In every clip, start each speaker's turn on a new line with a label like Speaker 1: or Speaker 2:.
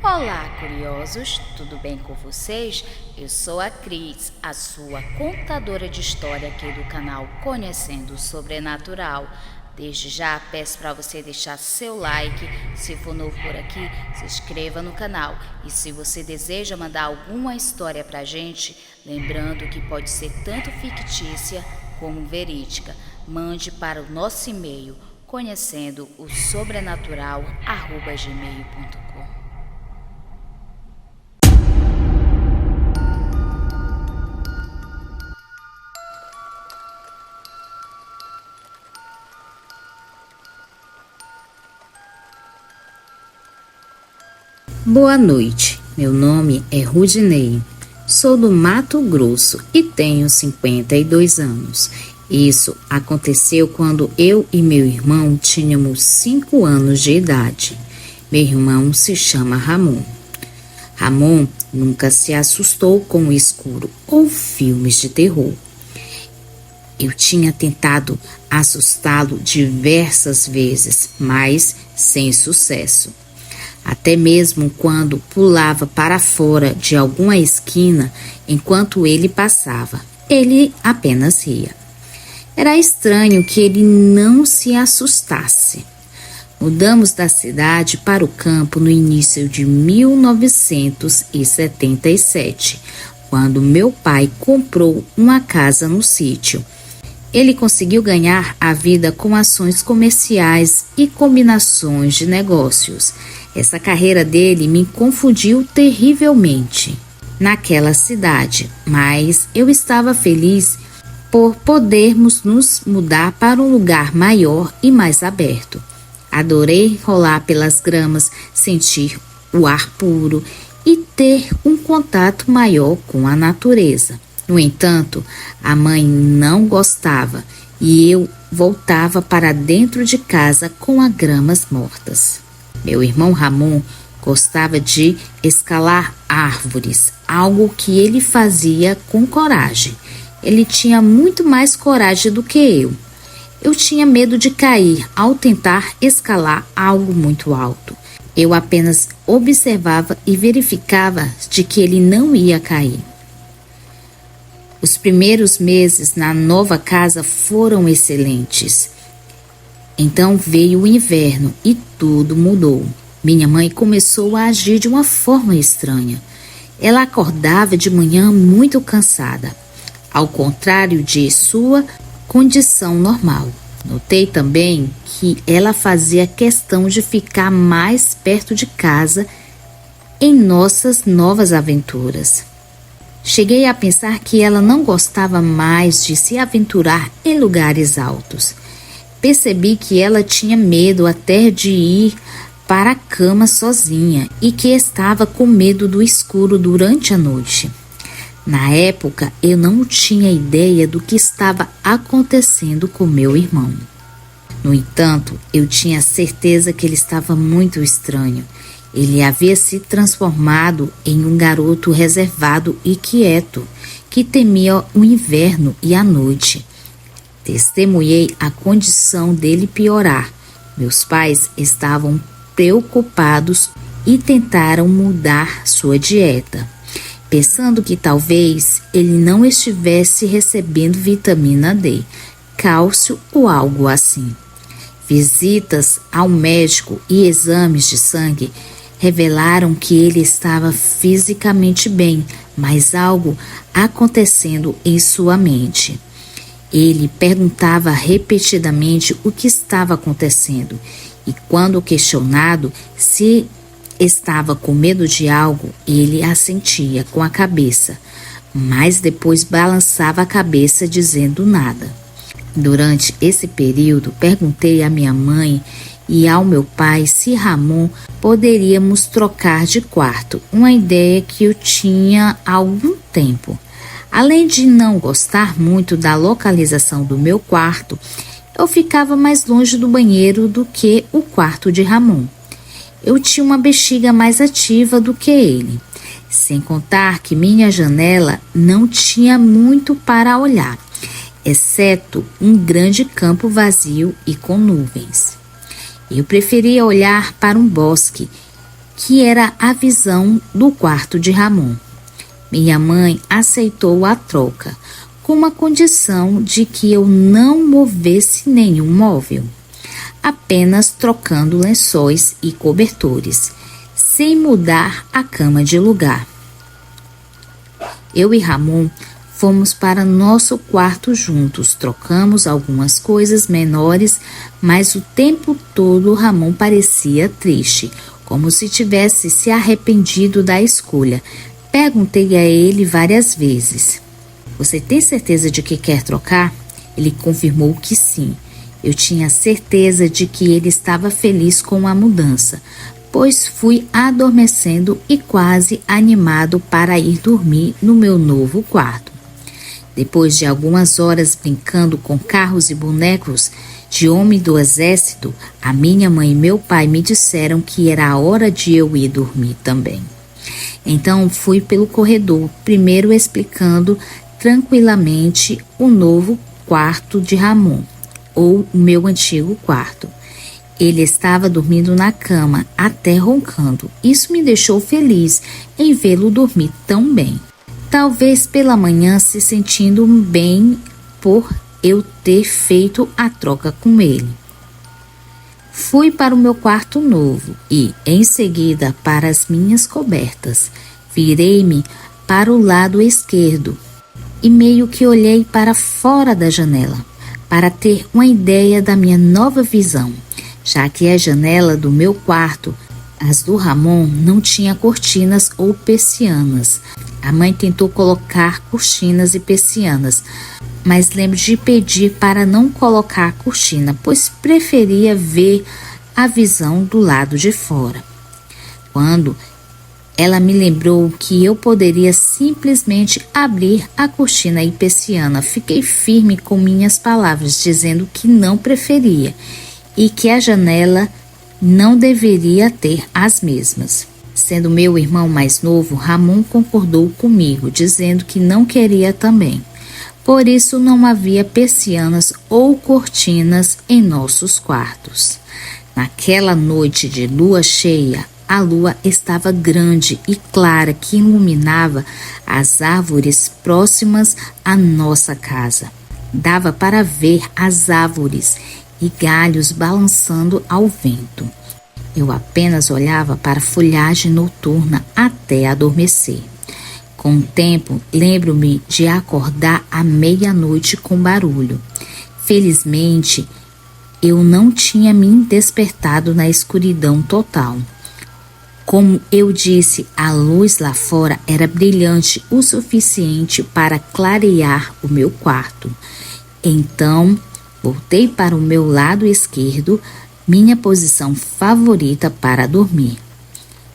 Speaker 1: Olá, curiosos! Tudo bem com vocês? Eu sou a Cris, a sua contadora de história aqui do canal Conhecendo o Sobrenatural. Desde já peço para você deixar seu like, se for novo por aqui, se inscreva no canal. E se você deseja mandar alguma história para a gente, lembrando que pode ser tanto fictícia como verídica, mande para o nosso e-mail conhecendo-o-sobrenatural@gmail.com.
Speaker 2: Boa noite, meu nome é Rudinei, sou do Mato Grosso e tenho 52 anos. Isso aconteceu quando eu e meu irmão tínhamos 5 anos de idade. Meu irmão se chama Ramon. Ramon nunca se assustou com o escuro ou filmes de terror. Eu tinha tentado assustá-lo diversas vezes, mas sem sucesso. Até mesmo quando pulava para fora de alguma esquina enquanto ele passava, ele apenas ria. Era estranho que ele não se assustasse. Mudamos da cidade para o campo no início de 1977, quando meu pai comprou uma casa no sítio. Ele conseguiu ganhar a vida com ações comerciais e combinações de negócios. Essa carreira dele me confundiu terrivelmente naquela cidade, mas eu estava feliz por podermos nos mudar para um lugar maior e mais aberto. Adorei rolar pelas gramas, sentir o ar puro e ter um contato maior com a natureza. No entanto, a mãe não gostava e eu voltava para dentro de casa com as gramas mortas. Meu irmão Ramon gostava de escalar árvores, algo que ele fazia com coragem. Ele tinha muito mais coragem do que eu. Eu tinha medo de cair ao tentar escalar algo muito alto. Eu apenas observava e verificava de que ele não ia cair. Os primeiros meses na nova casa foram excelentes. Então veio o inverno e tudo mudou. Minha mãe começou a agir de uma forma estranha. Ela acordava de manhã muito cansada, ao contrário de sua condição normal. Notei também que ela fazia questão de ficar mais perto de casa em nossas novas aventuras. Cheguei a pensar que ela não gostava mais de se aventurar em lugares altos. Percebi que ela tinha medo até de ir para a cama sozinha e que estava com medo do escuro durante a noite. Na época, eu não tinha ideia do que estava acontecendo com meu irmão. No entanto, eu tinha certeza que ele estava muito estranho. Ele havia se transformado em um garoto reservado e quieto, que temia o inverno e a noite. Testemunhei a condição dele piorar. Meus pais estavam preocupados e tentaram mudar sua dieta, pensando que talvez ele não estivesse recebendo vitamina D, cálcio ou algo assim. Visitas ao médico e exames de sangue revelaram que ele estava fisicamente bem, mas algo acontecendo em sua mente. Ele perguntava repetidamente o que estava acontecendo e, quando questionado se estava com medo de algo, ele assentia com a cabeça, mas depois balançava a cabeça dizendo nada. Durante esse período, perguntei à minha mãe e ao meu pai se Ramon poderíamos trocar de quarto, uma ideia que eu tinha há algum tempo. Além de não gostar muito da localização do meu quarto, eu ficava mais longe do banheiro do que o quarto de Ramon. Eu tinha uma bexiga mais ativa do que ele, sem contar que minha janela não tinha muito para olhar, exceto um grande campo vazio e com nuvens. Eu preferia olhar para um bosque que era a visão do quarto de Ramon. Minha mãe aceitou a troca, com uma condição de que eu não movesse nenhum móvel, apenas trocando lençóis e cobertores, sem mudar a cama de lugar. Eu e Ramon fomos para nosso quarto juntos, trocamos algumas coisas menores, mas o tempo todo Ramon parecia triste, como se tivesse se arrependido da escolha. Perguntei a ele várias vezes: "Você tem certeza de que quer trocar?" Ele confirmou que sim. Eu tinha certeza de que ele estava feliz com a mudança, pois fui adormecendo e quase animado para ir dormir no meu novo quarto. Depois de algumas horas brincando com carros e bonecos de homem do exército, a minha mãe e meu pai me disseram que era a hora de eu ir dormir também. Então fui pelo corredor, primeiro explicando tranquilamente o novo quarto de Ramon, ou o meu antigo quarto. Ele estava dormindo na cama, até roncando. Isso me deixou feliz em vê-lo dormir tão bem. Talvez pela manhã se sentindo bem por eu ter feito a troca com ele. Fui para o meu quarto novo e, em seguida, para as minhas cobertas. Virei-me para o lado esquerdo e meio que olhei para fora da janela, para ter uma ideia da minha nova visão, já que a janela do meu quarto, as do Ramon, não tinha cortinas ou persianas. A mãe tentou colocar cortinas e persianas, mas lembro de pedir para não colocar a cortina, pois preferia ver a visão do lado de fora. Quando ela me lembrou que eu poderia simplesmente abrir a cortina e persiana, fiquei firme com minhas palavras, dizendo que não preferia e que a janela não deveria ter as mesmas. Sendo meu irmão mais novo, Ramon concordou comigo, dizendo que não queria também. Por isso não havia persianas ou cortinas em nossos quartos. Naquela noite de lua cheia, a lua estava grande e clara que iluminava as árvores próximas à nossa casa. Dava para ver as árvores e galhos balançando ao vento. Eu apenas olhava para a folhagem noturna até adormecer. Com o tempo, lembro-me de acordar à meia-noite com barulho. Felizmente, eu não tinha me despertado na escuridão total. Como eu disse, a luz lá fora era brilhante o suficiente para clarear o meu quarto. Então, voltei para o meu lado esquerdo, minha posição favorita para dormir.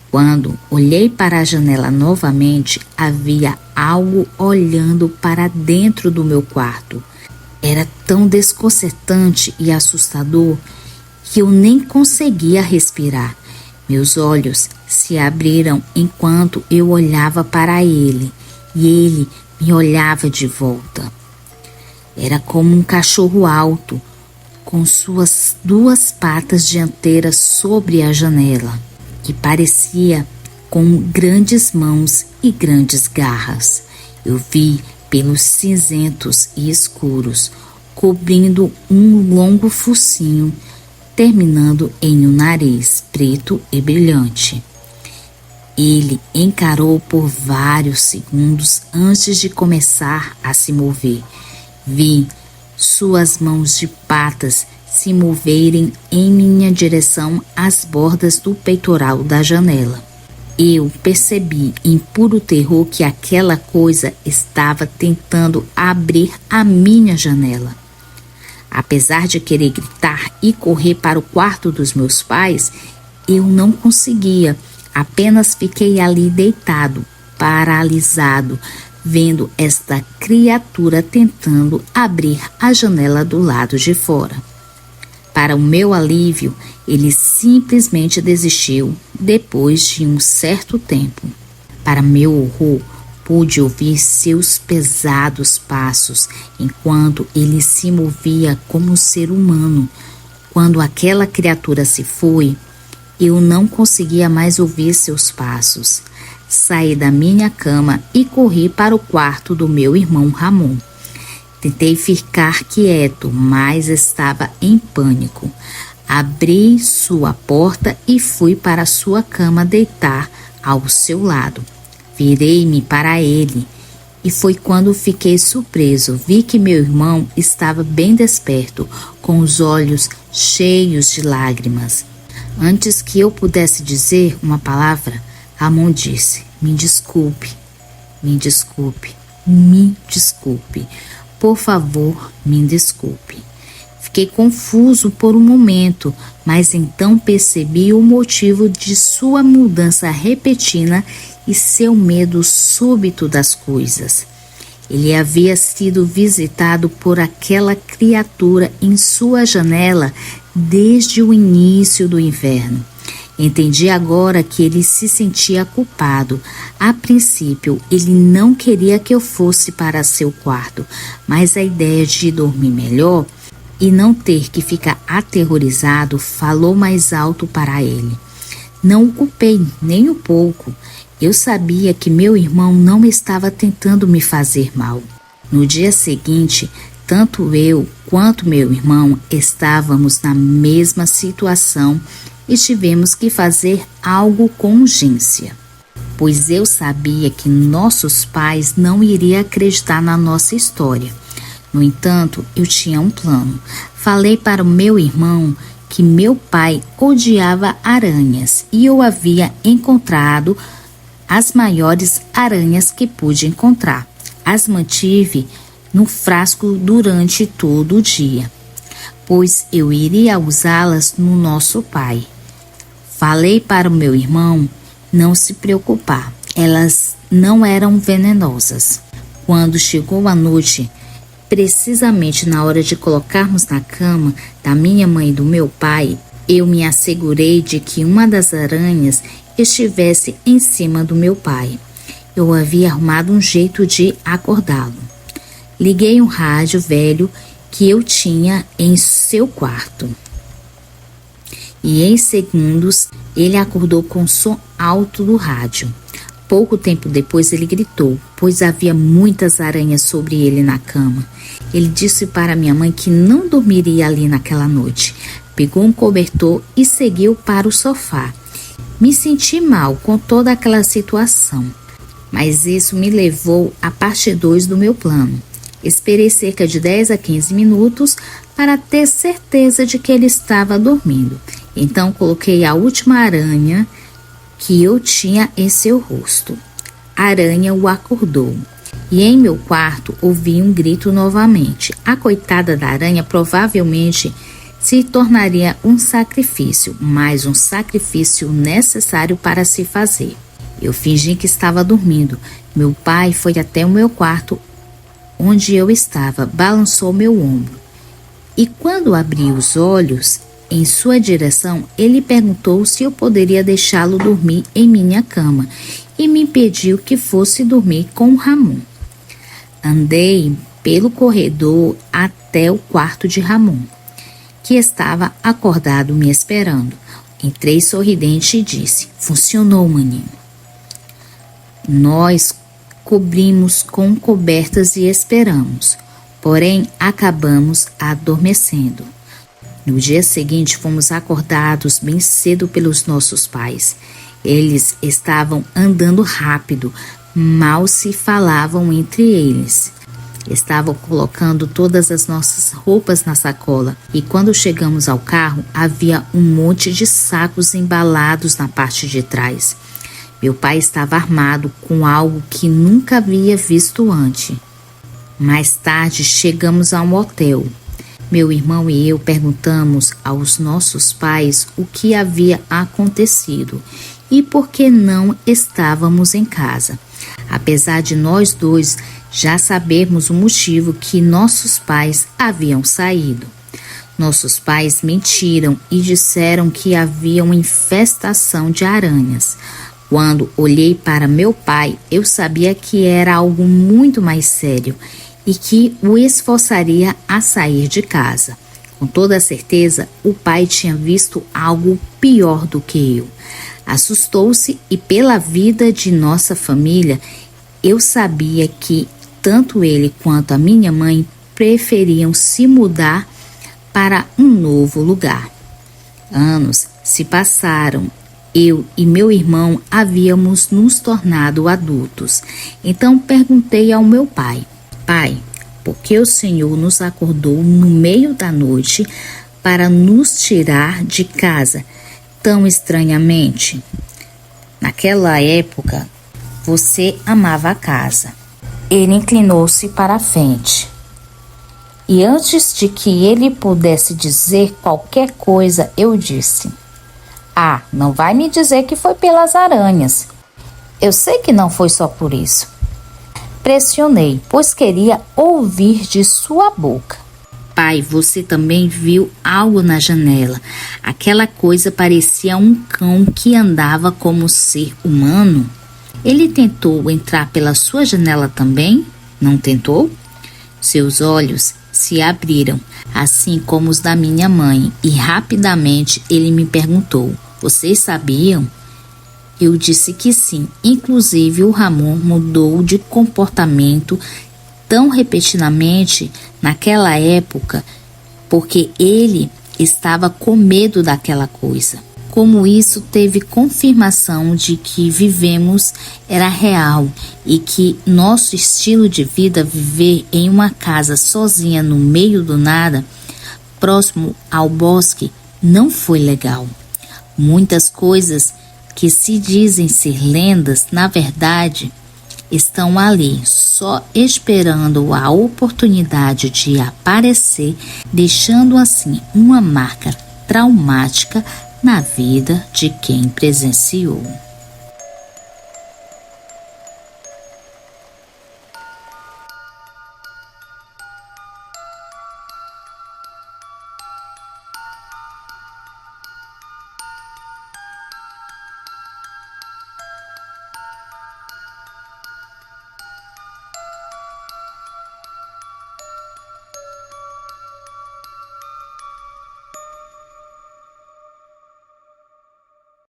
Speaker 2: Quando olhei para a janela novamente, havia algo olhando para dentro do meu quarto. Era tão desconcertante e assustador que eu nem conseguia respirar. Meus olhos se abriram enquanto eu olhava para ele e ele me olhava de volta. Era como um cachorro alto, com suas duas patas dianteiras sobre a janela, que parecia com grandes mãos e grandes garras. Eu vi pelos cinzentos e escuros, cobrindo um longo focinho, terminando em um nariz preto e brilhante. Ele encarou por vários segundos antes de começar a se mover. Vi suas mãos de patas se moverem em minha direção às bordas do peitoral da janela. Eu percebi em puro terror que aquela coisa estava tentando abrir a minha janela. Apesar de querer gritar e correr para o quarto dos meus pais, eu não conseguia. Apenas fiquei ali deitado, paralisado, vendo esta criatura tentando abrir a janela do lado de fora. Para o meu alívio, ele simplesmente desistiu depois de um certo tempo. Para meu horror, pude ouvir seus pesados passos enquanto ele se movia como um ser humano. Quando aquela criatura se foi, Eu não conseguia mais ouvir seus passos. Saí da minha cama e corri para o quarto do meu irmão Ramon. Tentei ficar quieto, mas estava em pânico. Abri sua porta e fui para sua cama deitar ao seu lado. Virei-me para ele e foi quando fiquei surpreso. Vi que meu irmão estava bem desperto, com os olhos cheios de lágrimas. Antes que eu pudesse dizer uma palavra, Ramon disse: me desculpe, me desculpe, me desculpe. Por favor, me desculpe. Fiquei confuso por um momento, mas então percebi o motivo de sua mudança repentina e seu medo súbito das coisas. Ele havia sido visitado por aquela criatura em sua janela desde o início do inverno. Entendi agora que ele se sentia culpado. A princípio, ele não queria que eu fosse para seu quarto, mas a ideia de dormir melhor e não ter que ficar aterrorizado falou mais alto para ele. Não o culpei nem um pouco. Eu sabia que meu irmão não estava tentando me fazer mal. No dia seguinte, tanto eu quanto meu irmão estávamos na mesma situação e tivemos que fazer algo com urgência, pois eu sabia que nossos pais não iriam acreditar na nossa história. No entanto, eu tinha um plano. Falei para o meu irmão que meu pai odiava aranhas e eu havia encontrado as maiores aranhas que pude encontrar. As mantive no frasco durante todo o dia, pois eu iria usá-las no nosso pai. Falei para o meu irmão não se preocupar, elas não eram venenosas. Quando chegou a noite, precisamente na hora de colocarmos na cama da minha mãe e do meu pai, eu me assegurei de que uma das aranhas estivesse em cima do meu pai. Eu havia arrumado um jeito de acordá-lo. Liguei um rádio velho que eu tinha em seu quarto. E em segundos ele acordou com o som alto do rádio. Pouco tempo depois ele gritou, pois havia muitas aranhas sobre ele na cama. Ele disse para minha mãe que não dormiria ali naquela noite. Pegou um cobertor e seguiu para o sofá. Me senti mal com toda aquela situação, mas isso me levou à parte 2 do meu plano. Esperei cerca de 10 a 15 minutos para ter certeza de que ele estava dormindo. Então coloquei a última aranha que eu tinha em seu rosto. A aranha o acordou. E em meu quarto ouvi um grito novamente. A coitada da aranha provavelmente se tornaria um sacrifício, mas um sacrifício necessário para se fazer. Eu fingi que estava dormindo. Meu pai foi até o meu quarto, onde eu estava, balançou meu ombro. E quando abri os olhos em sua direção, ele perguntou se eu poderia deixá-lo dormir em minha cama e me pediu que fosse dormir com o Ramon. Andei pelo corredor até o quarto de Ramon, que estava acordado me esperando. Entrei sorridente e disse: funcionou, maninho. Nós cobrimos com cobertas e esperamos, porém acabamos adormecendo. No dia seguinte fomos acordados bem cedo pelos nossos pais. Eles estavam andando rápido, mal se falavam entre eles. Estavam colocando todas as nossas roupas na sacola e quando chegamos ao carro havia um monte de sacos embalados na parte de trás. Meu pai estava armado com algo que nunca havia visto antes. Mais tarde chegamos a um hotel. Meu irmão e eu perguntamos aos nossos pais o que havia acontecido e por que não estávamos em casa. Apesar de nós dois já sabermos o motivo que nossos pais haviam saído. Nossos pais mentiram e disseram que havia uma infestação de aranhas. Quando olhei para meu pai, eu sabia que era algo muito mais sério e que o esforçaria a sair de casa. Com toda certeza, o pai tinha visto algo pior do que eu. Assustou-se e, pela vida de nossa família, eu sabia que tanto ele quanto a minha mãe preferiam se mudar para um novo lugar. Anos se passaram. Eu e meu irmão havíamos nos tornado adultos. Então perguntei ao meu pai: Pai, por que o Senhor nos acordou no meio da noite para nos tirar de casa tão estranhamente? Naquela época, você amava a casa. Ele inclinou-se para a frente. E antes de que ele pudesse dizer qualquer coisa, eu disse: Ah, não vai me dizer que foi pelas aranhas. Eu sei que não foi só por isso. Pressionei, pois queria ouvir de sua boca. Pai, você também viu algo na janela. Aquela coisa parecia um cão que andava como ser humano. Ele tentou entrar pela sua janela também? Não tentou? Seus olhos se abriram, assim como os da minha mãe, e rapidamente ele me perguntou: Vocês sabiam? Eu disse que sim. Inclusive o Ramon mudou de comportamento tão repentinamente naquela época porque ele estava com medo daquela coisa. Como isso teve confirmação de que vivemos era real e que nosso estilo de vida, viver em uma casa sozinha no meio do nada, próximo ao bosque, não foi legal. Muitas coisas que se dizem ser lendas, na verdade, estão ali, só esperando a oportunidade de aparecer, deixando assim uma marca traumática na vida de quem presenciou.